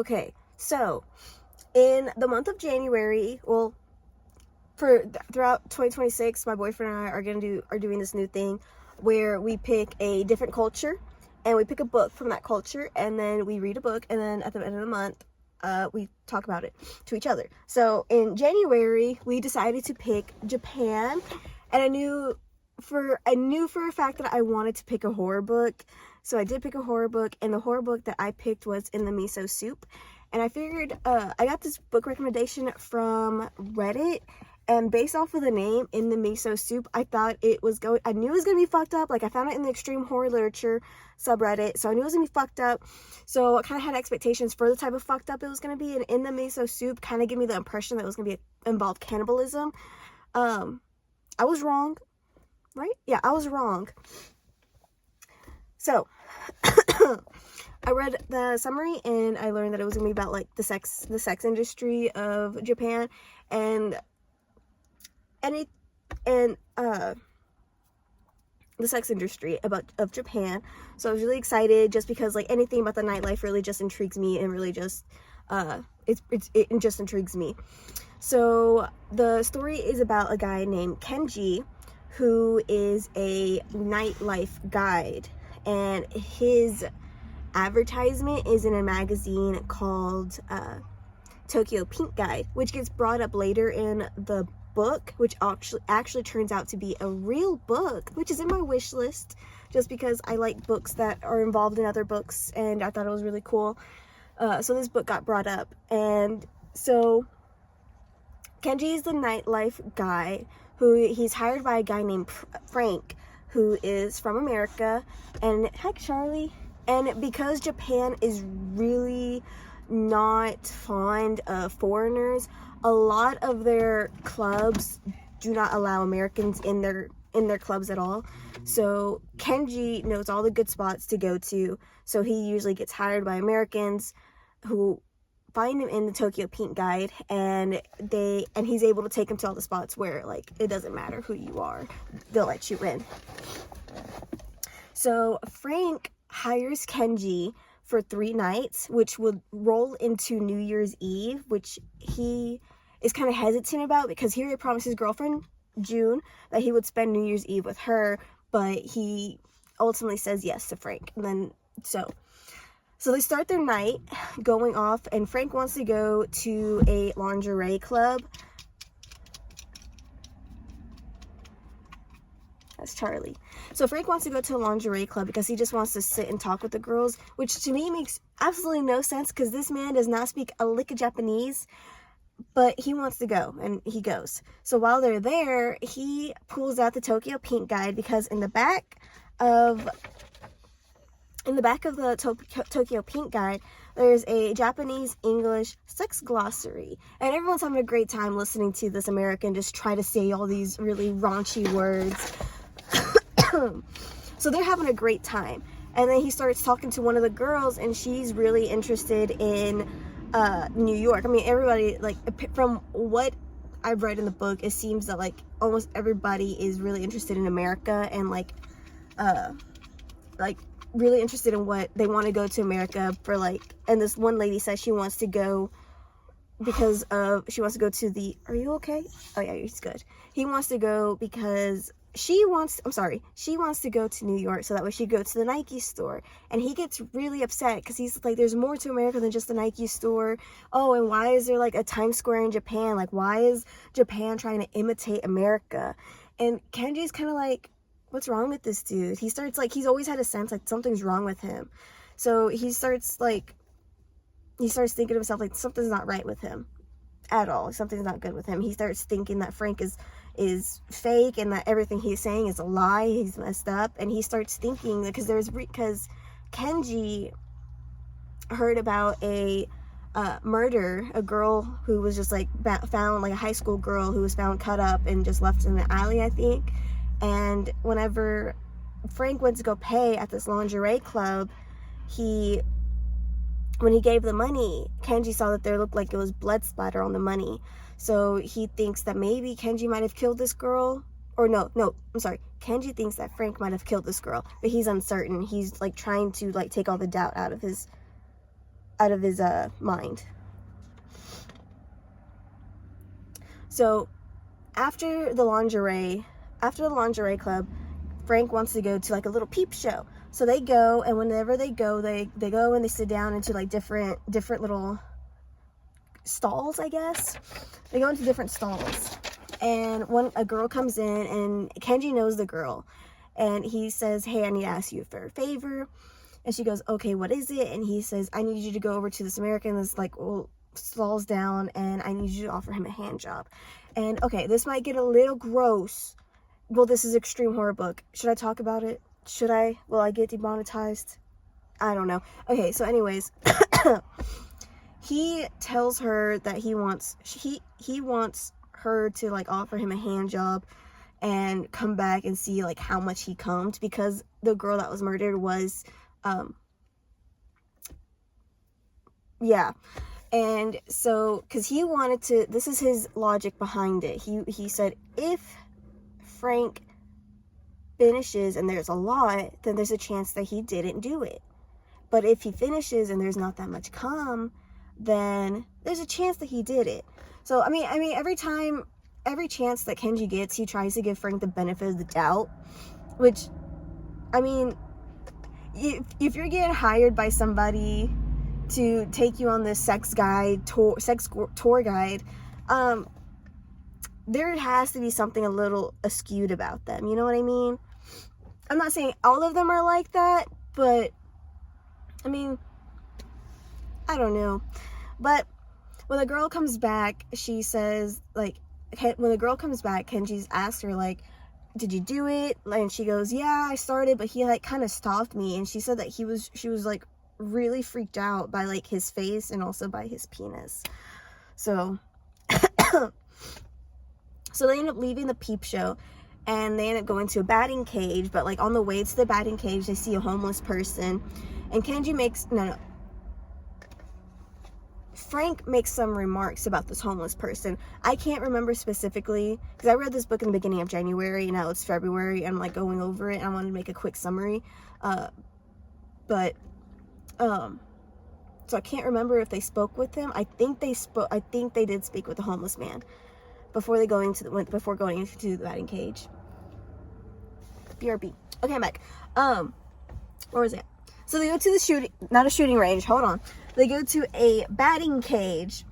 Okay, so in the month of January, well, throughout 2026, my boyfriend and I are doing this new thing where we pick a different culture and we pick a book from that culture, and then we read a book, and then at the end of the month we talk about it to each other. So in January we decided to pick Japan, and I knew for a fact that I wanted to pick a horror book. So I did pick a horror book, and the horror book that I picked was In the Miso Soup. And I figured, I got this book recommendation from Reddit, and based off of the name, In the Miso Soup, I knew it was going to be fucked up. Like, I found it in the extreme horror literature subreddit, so I knew it was going to be fucked up. So I kind of had expectations for the type of fucked up it was going to be, and In the Miso Soup kind of gave me the impression that it was going to involve cannibalism. I was wrong, right? Yeah, I was wrong. So, I read the summary, and I learned that it was going to be about, like, the sex industry of Japan, and the sex industry of Japan. So I was really excited, just because, like, anything about the nightlife really just intrigues me, and really just it just intrigues me. So the story is about a guy named Kenji, who is a nightlife guide, and his advertisement is in a magazine called Tokyo Pink Guide, which gets brought up later in the book, which actually turns out to be a real book, which is in my wish list, just because I like books that are involved in other books, and I thought it was really cool. So this book got brought up, and so Kenji is the nightlife guy he's hired by a guy named Frank, who is from America. And heck, Charlie. And because Japan is really not fond of foreigners, a lot of their clubs do not allow Americans in their clubs at all. So Kenji knows all the good spots to go to, so he usually gets hired by Americans who find him in the Tokyo Pink Guide, and he's able to take him to all the spots where, like, it doesn't matter who you are, they'll let you in. So Frank hires Kenji for 3 nights, which would roll into New Year's Eve, which he is kind of hesitant about, because he already promised his girlfriend June that he would spend New Year's Eve with her, but he ultimately says yes to Frank. And then so they start their night going off, and Frank wants to go to a lingerie club. That's Charlie. So Frank wants to go to a lingerie club because he just wants to sit and talk with the girls, which to me makes absolutely no sense, because this man does not speak a lick of Japanese, but he wants to go, and he goes. So while they're there, he pulls out the Tokyo Pink Guide, because in the back of the Tokyo Pink Guide, there's a Japanese-English sex glossary. And everyone's having a great time listening to this American just try to say all these really raunchy words. So they're having a great time. And then he starts talking to one of the girls, and she's really interested in New York. I mean, everybody, like, from what I've read in the book, it seems that, like, almost everybody is really interested in America, and like really interested in what they want to go to America for, like. And this one lady says she wants to go because she wants to go to the, are you okay? Oh yeah, he's good. He wants to go because she wants to go to New York, so that way she can go to the Nike store. And he gets really upset, because he's like, there's more to America than just the Nike store. Oh, and why is there, like, a Times Square in Japan? Like, why is Japan trying to imitate America? And Kenji's kind of like, what's wrong with this dude? He starts, like, he's always had a sense like something's wrong with him. So he starts thinking to himself, like, something's not right with him at all. Something's not good with him. He starts thinking that Frank is fake, and that everything he's saying is a lie. He's messed up. And he starts thinking, because Kenji heard about a murder, a girl who was just, like, found, like, a high school girl who was found cut up and just left in the alley, I think. And whenever Frank went to go pay at this lingerie club, when he gave the money, Kenji saw that there looked like it was blood splatter on the money. So he thinks that maybe Kenji might have killed this girl. Or no, I'm sorry. Kenji thinks that Frank might have killed this girl, but he's uncertain. He's, like, trying to, like, take all the doubt out of mind. So after the lingerie club, Frank wants to go to like a little peep show. So they go, and whenever they go, they go and they sit down into like different little stalls, I guess. They go into different stalls, and a girl comes in, and Kenji knows the girl, and he says, hey, I need to ask you for a favor. And she goes, okay, what is it? And he says, I need you to go over to this American that's like, well, stalls down, and I need you to offer him a hand job. And okay, this might get a little gross. Well, this is extreme horror book. Should I talk about it? Should I? Will I get demonetized? I don't know. Okay, so anyways, he tells her that he wants her to like offer him a hand job and come back and see like how much he combed, because the girl that was murdered was yeah. And so, because he wanted to, this is his logic behind it. He said, if Frank finishes and there's a lot, then there's a chance that he didn't do it. But if he finishes and there's not that much cum, then there's a chance that he did it. So, I mean, every chance that Kenji gets, he tries to give Frank the benefit of the doubt, which, I mean, if you're getting hired by somebody to take you on this sex tour guide, there has to be something a little askewed about them. You know what I mean? I'm not saying all of them are like that, but I mean, I don't know. But when the girl comes back, she says, like, when the girl comes back, Kenji's asked her, like, did you do it? And she goes, yeah, I started, but he like kind of stopped me. And she said that she was like really freaked out by like his face and also by his penis. So so they end up leaving the peep show, and they end up going to a batting cage. But like on the way to the batting cage, they see a homeless person, and Frank makes some remarks about this homeless person. I can't remember specifically, because I read this book in the beginning of January, and now it's February, and I'm like going over it, and I wanted to make a quick summary. So I can't remember if they spoke with him. I think they did speak with the homeless man before going into the batting cage. BRB. Okay, I'm back. Where was it? So they go to not a shooting range. Hold on. They go to a batting cage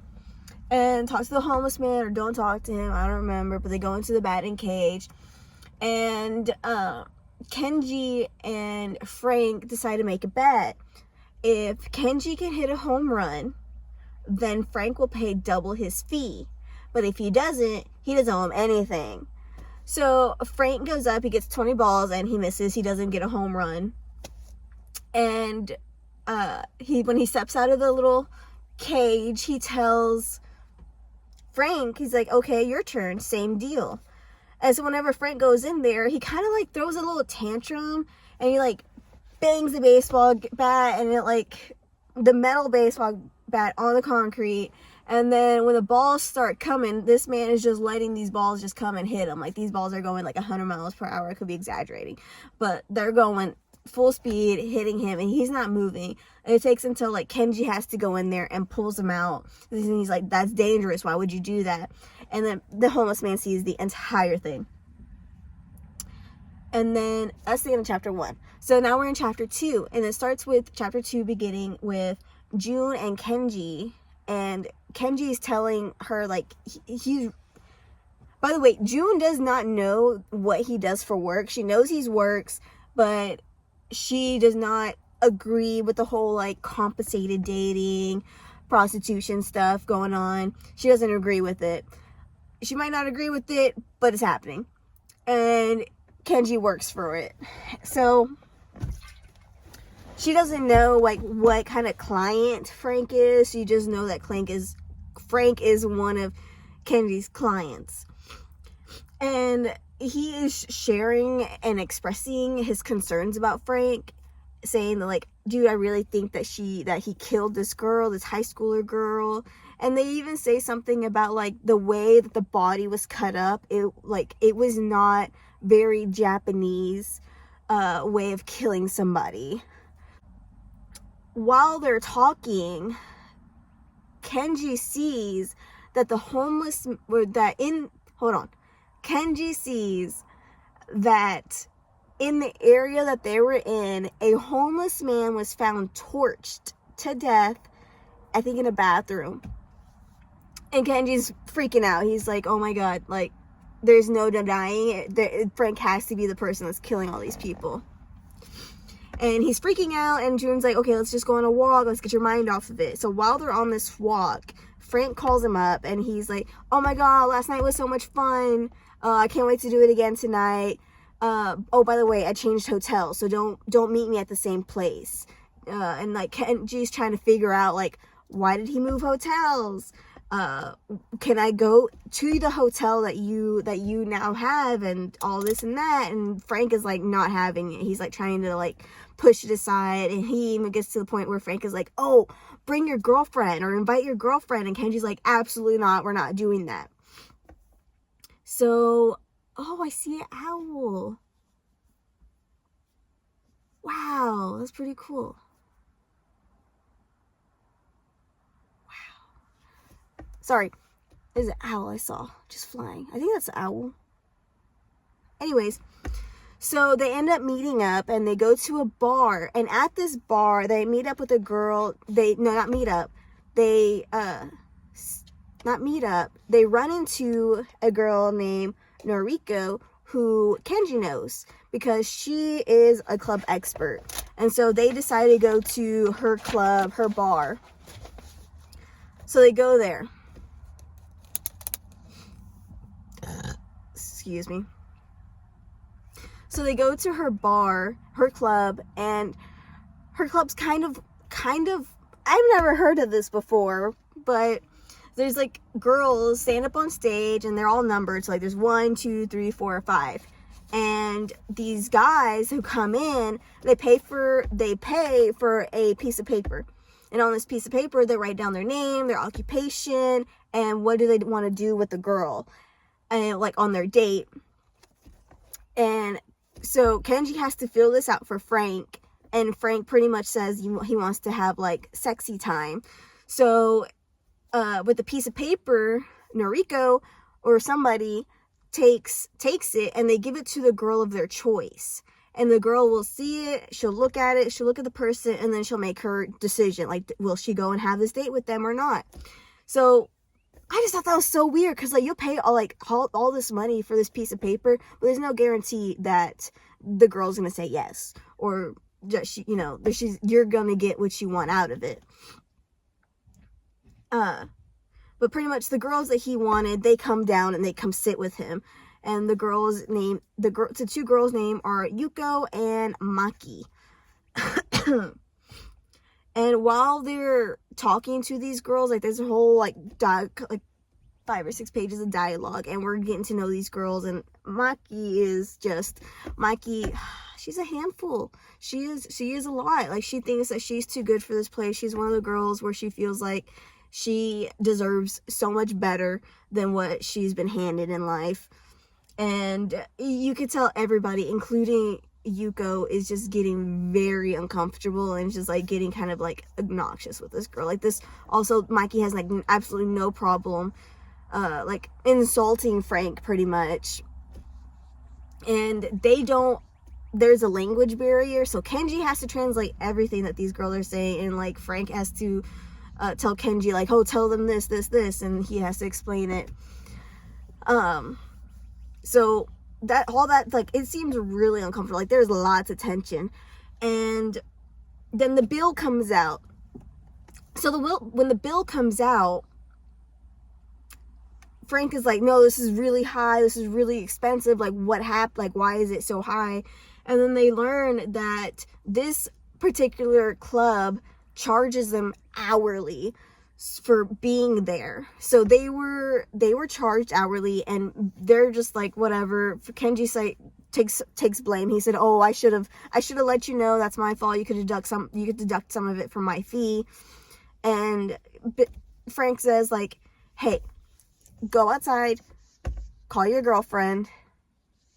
and talk to the homeless man, or don't talk to him. I don't remember, but they go into the batting cage, and Kenji and Frank decide to make a bet. If Kenji can hit a home run, then Frank will pay double his fee. But if he doesn't, he doesn't owe him anything. So Frank goes up, he gets 20 balls, and he misses. He doesn't get a home run. And when he steps out of the little cage, he tells Frank, he's like, okay, your turn, same deal. And so whenever Frank goes in there, he kind of like throws a little tantrum, and he like bangs the baseball bat, and it like the metal baseball bat on the concrete. And then when the balls start coming, this man is just letting these balls just come and hit him. Like, these balls are going like 100 miles per hour. I could be exaggerating, but they're going full speed, hitting him, and he's not moving. And it takes until like Kenji has to go in there and pulls him out. And he's like, that's dangerous. Why would you do that? And then the homeless man sees the entire thing. And then that's the end of chapter 1. So now we're in chapter 2, and it starts with chapter 2 beginning with June and Kenji. And Kenji is telling her, like, he's... By the way, June does not know what he does for work. She knows he works, but she does not agree with the whole, like, compensated dating, prostitution stuff going on. She doesn't agree with it. She might not agree with it, but it's happening. And Kenji works for it. So she doesn't know like what kind of client Frank is. She just knows that Frank is one of Kenji's clients. And he is sharing and expressing his concerns about Frank, saying that, like, dude, I really think that he killed this girl, this high schooler girl. And they even say something about like the way that the body was cut up. It was not very Japanese way of killing somebody. while they're talking, Kenji sees that Kenji sees that in the area that they were in, a homeless man was found torched to death, I think in a bathroom. And Kenji's freaking out. He's like, oh my god, like, there's no denying it. Frank has to be the person that's killing all these people. And he's freaking out, and June's like, okay, let's just go on a walk. Let's get your mind off of it. So while they're on this walk, Frank calls him up, and he's like, oh my god, last night was so much fun. I can't wait to do it again tonight. Oh, by the way, I changed hotels, so don't meet me at the same place. And like Kenji's trying to figure out, like, why did he move hotels? Can I go to the hotel that you now have, and all this and that? And Frank is like not having it. He's like trying to like push it aside, and he even gets to the point where Frank is like, oh, bring your girlfriend or invite your girlfriend, and Kenji's like, absolutely not, we're not doing that. So, oh, I see an owl. Wow, that's pretty cool. Sorry, there's an owl I saw just flying. I think that's an owl. Anyways, so they end up meeting up, and they go to a bar, and at this bar they meet up with a girl. They run into a girl named Noriko, who Kenji knows because she is a club expert. And so they decide to go to her club, her bar. So they go there. Excuse me. So they go to her bar, her club, and her club's kind of, I've never heard of this before, but there's like girls stand up on stage, and they're all numbered. So like there's 1, 2, 3, 4, 5. And these guys who come in, they pay for a piece of paper. And on this piece of paper, they write down their name, their occupation, and what do they want to do with the girl, and like on their date. And so Kenji has to fill this out for Frank, and Frank pretty much says he wants to have like sexy time. So with the piece of paper, Noriko or somebody takes it, and they give it to the girl of their choice. And the girl will see it, she'll look at it, she'll look at the person, and then she'll make her decision. Like, will she go and have this date with them or not? So I just thought that was so weird, because like you'll pay all this money for this piece of paper, but there's no guarantee that the girl's gonna say yes, or just, you're gonna get what you want out of it. But pretty much the girls that he wanted, they come down and they come sit with him. And the two girls' name are Yuko and Maki. And while they're talking to these girls, like there's a whole like 5 or 6 pages of dialogue, and we're getting to know these girls. And Maki, she's a handful. She is a lot. Like, she thinks that she's too good for this place. She's one of the girls where she feels like she deserves so much better than what she's been handed in life. And you could tell everybody, including Yuko, is just getting very uncomfortable and just like getting kind of like obnoxious with this girl. Like, this also, Mikey has like absolutely no problem like insulting Frank pretty much. And there's a language barrier, so Kenji has to translate everything that these girls are saying, and like Frank has to tell Kenji like, oh, tell them this, and he has to explain it. So that like, it seems really uncomfortable. Like, there's lots of tension. And then the bill comes out. So when the bill comes out, Frank is like, no, this is really high, this is really expensive, like, what happened, like, why is it so high? And then they learn that this particular club charges them hourly for being there. So they were charged hourly, and they're just like, whatever. Kenji takes blame. He said, oh, I should have let you know, that's my fault. You could deduct some of it from my fee. And Frank says like, hey, go outside, call your girlfriend,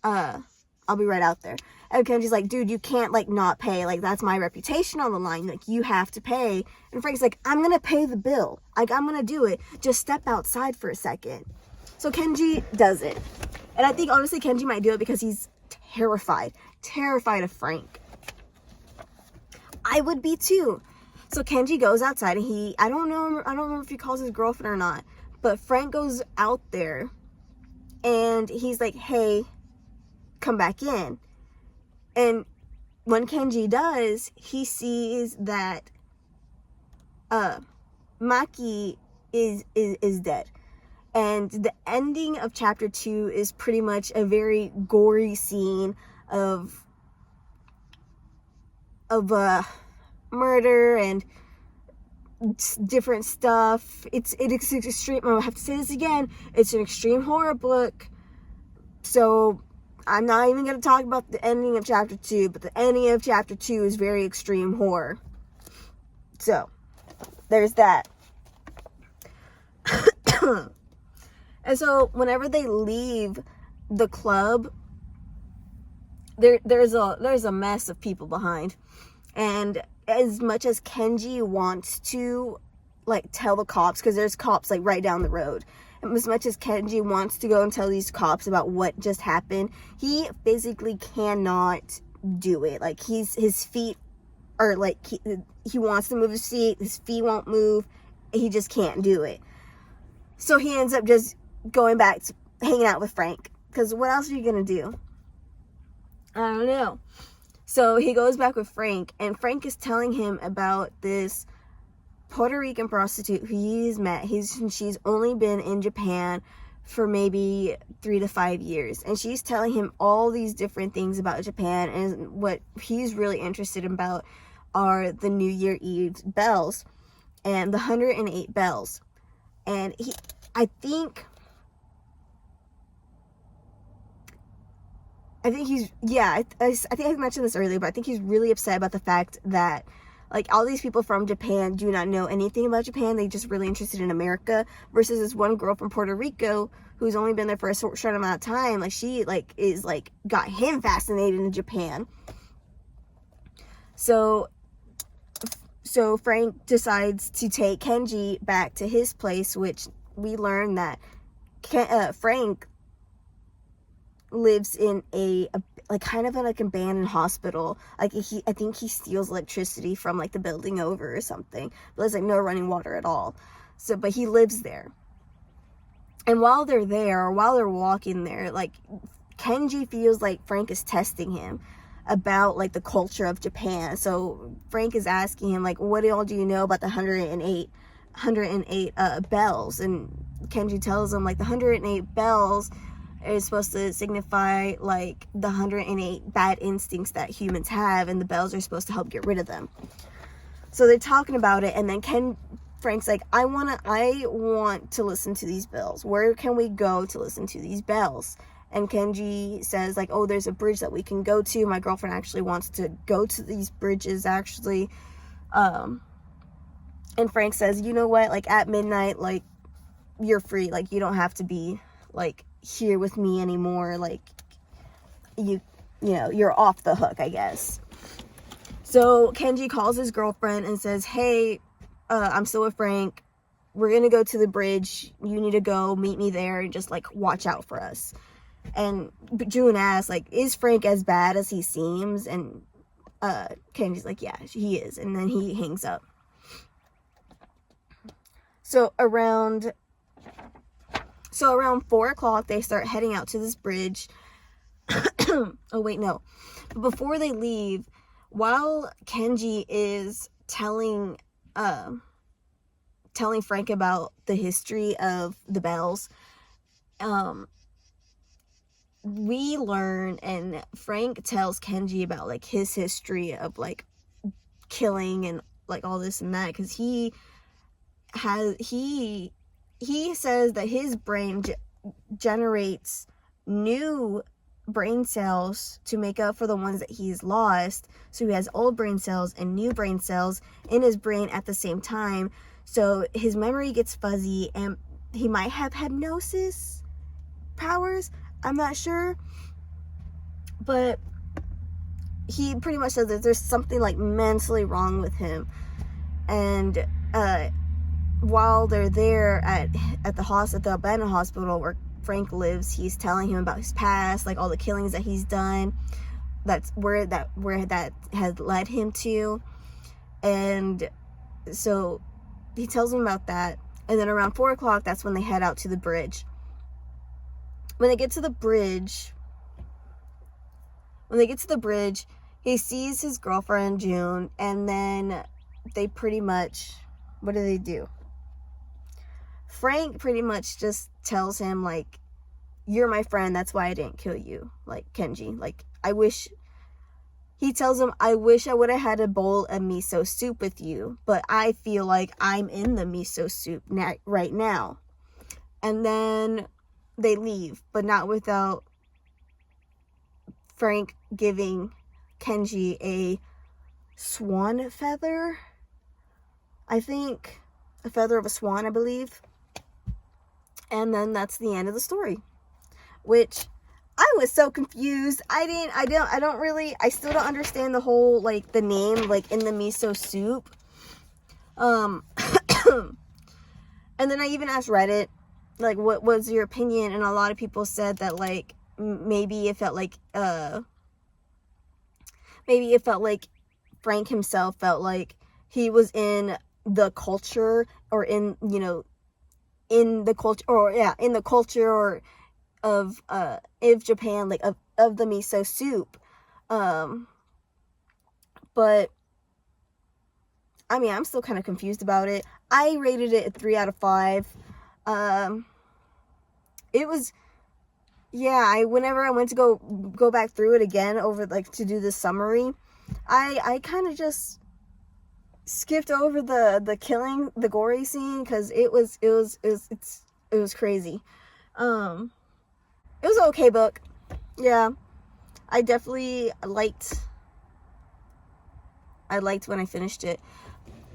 I'll I'll be right out there. And Kenji's like, dude, you can't, like, not pay. Like, that's my reputation on the line. Like, you have to pay. And Frank's like, I'm gonna pay the bill. Like, I'm gonna do it. Just step outside for a second. So Kenji does it. And I think, honestly, Kenji might do it because he's terrified of Frank. I would be too. So Kenji goes outside, and I don't know if he calls his girlfriend or not, but Frank goes out there, and he's like, hey, come back in. And when Kenji does, he sees that Maki is dead. And the ending of chapter 2 is pretty much a very gory scene of murder and different stuff. It's extreme. I have to say this again. It's an extreme horror book. So I'm not even going to talk about the ending of chapter 2, but the ending of chapter 2 is very extreme horror. So there's that. And so whenever they leave the club, there's a mess of people behind. And as much as Kenji wants to, like, tell the cops, because there's cops, like, right down the road, and as much as Kenji wants to go and tell these cops about what just happened, he physically cannot do it. Like, his feet are, like, he wants to move his feet won't move, he just can't do it. So he ends up just going back to hanging out with Frank, because what else are you gonna do? I don't know. So he goes back with Frank, and Frank is telling him about this Puerto Rican prostitute who he's met. She's only been in Japan for maybe 3 to 5 years, and she's telling him all these different things about Japan, and what he's really interested about are the New Year Eve bells and the 108 bells. And I think he's, I think I mentioned this earlier, but I think he's really upset about the fact that, like, all these people from Japan do not know anything about Japan. They're just really interested in America, versus this one girl from Puerto Rico who's only been there for a short amount of time. Like, she, like, is, like, got him fascinated in Japan. So Frank decides to take Kenji back to his place, which we learn that Frank lives in a like kind of like abandoned hospital. Like, I think he steals electricity from, like, the building over or something, but there's, like, no running water at all. So, but he lives there. And while they're there, or while they're walking there, like, Kenji feels like Frank is testing him about, like, the culture of Japan. So Frank is asking him, like, what all do you know about the 108 bells? And Kenji tells him, like, the 108 bells is supposed to signify, like, the 108 bad instincts that humans have, and the bells are supposed to help get rid of them. So they're talking about it, and then Frank's like, I want to listen to these bells. Where can we go to listen to these bells? And Kenji says, like, oh, there's a bridge that we can go to. My girlfriend actually wants to go to these bridges, actually. And Frank says, you know what? Like, at midnight, like, you're free. Like, you don't have to be, like, here with me anymore. Like, you know, you're off the hook, I guess. So Kenji calls his girlfriend and says, hey, I'm still with Frank. We're gonna go to the bridge. You need to go meet me there and just, like, watch out for us. And June asks, like, is Frank as bad as he seems? And Kenji's like, yeah, he is. And then he hangs up. So around 4 o'clock, they start heading out to this bridge. Oh, wait, no. But before they leave, while Kenji is telling Frank about the history of the bells, we learn, and Frank tells Kenji about, like, his history of, like, killing and, like, all this and that, because he says that his brain generates new brain cells to make up for the ones that he's lost. So he has old brain cells and new brain cells in his brain at the same time. So his memory gets fuzzy, and he might have hypnosis powers. I'm not sure. But he pretty much says that there's something like mentally wrong with him. And while they're there at the abandoned hospital where Frank lives, he's telling him about his past, like all the killings that he's done. That's where that has led him to. And so he tells him about that. And then around 4 o'clock, that's when they head out to the bridge. When they get to the bridge, he sees his girlfriend, June, and then they pretty much, what do? Frank pretty much just tells him, like, you're my friend, that's why I didn't kill you. Like, Kenji, like, he tells him, I wish I would have had a bowl of miso soup with you, but I feel like I'm in the miso soup right now. And then they leave, but not without Frank giving Kenji a swan feather. I think a feather of a swan, I believe. And then that's the end of the story, which I was so confused. I still don't understand the whole, like, the name, like, in the miso soup. And then I even asked Reddit, like, what was your opinion? And a lot of people said that, like, maybe it felt like Frank himself felt like he was in the culture, or in the culture, or of Japan, like of the miso soup. But I mean, I'm still kind of confused about it. I rated it a 3 out of 5. It was, yeah, whenever I went to go back through it again over, like, to do the summary, I kind of just skipped over the killing, the gory scene, because it was crazy. It was an okay book. Yeah, I definitely liked when I finished it.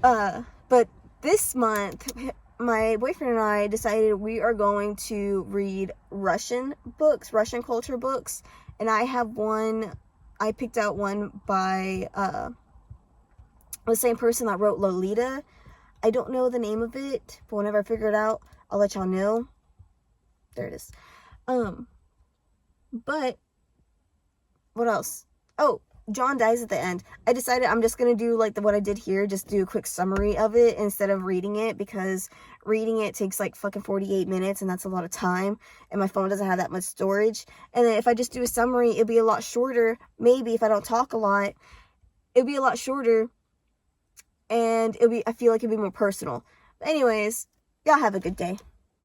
But this month, my boyfriend and I decided we are going to read Russian culture books, and I picked out one by the same person that wrote Lolita. I don't know the name of it, but whenever I figure it out, I'll let y'all know. There it is. But what else? Oh, John dies at the end. I decided I'm just gonna do like what I did here, just do a quick summary of it instead of reading it, because reading it takes like fucking 48 minutes, and that's a lot of time, and my phone doesn't have that much storage. And then if I just do a summary, it'll be a lot shorter. Maybe if I don't talk a lot, it'll be a lot shorter, and I feel like it'll be more personal. But anyways, y'all have a good day.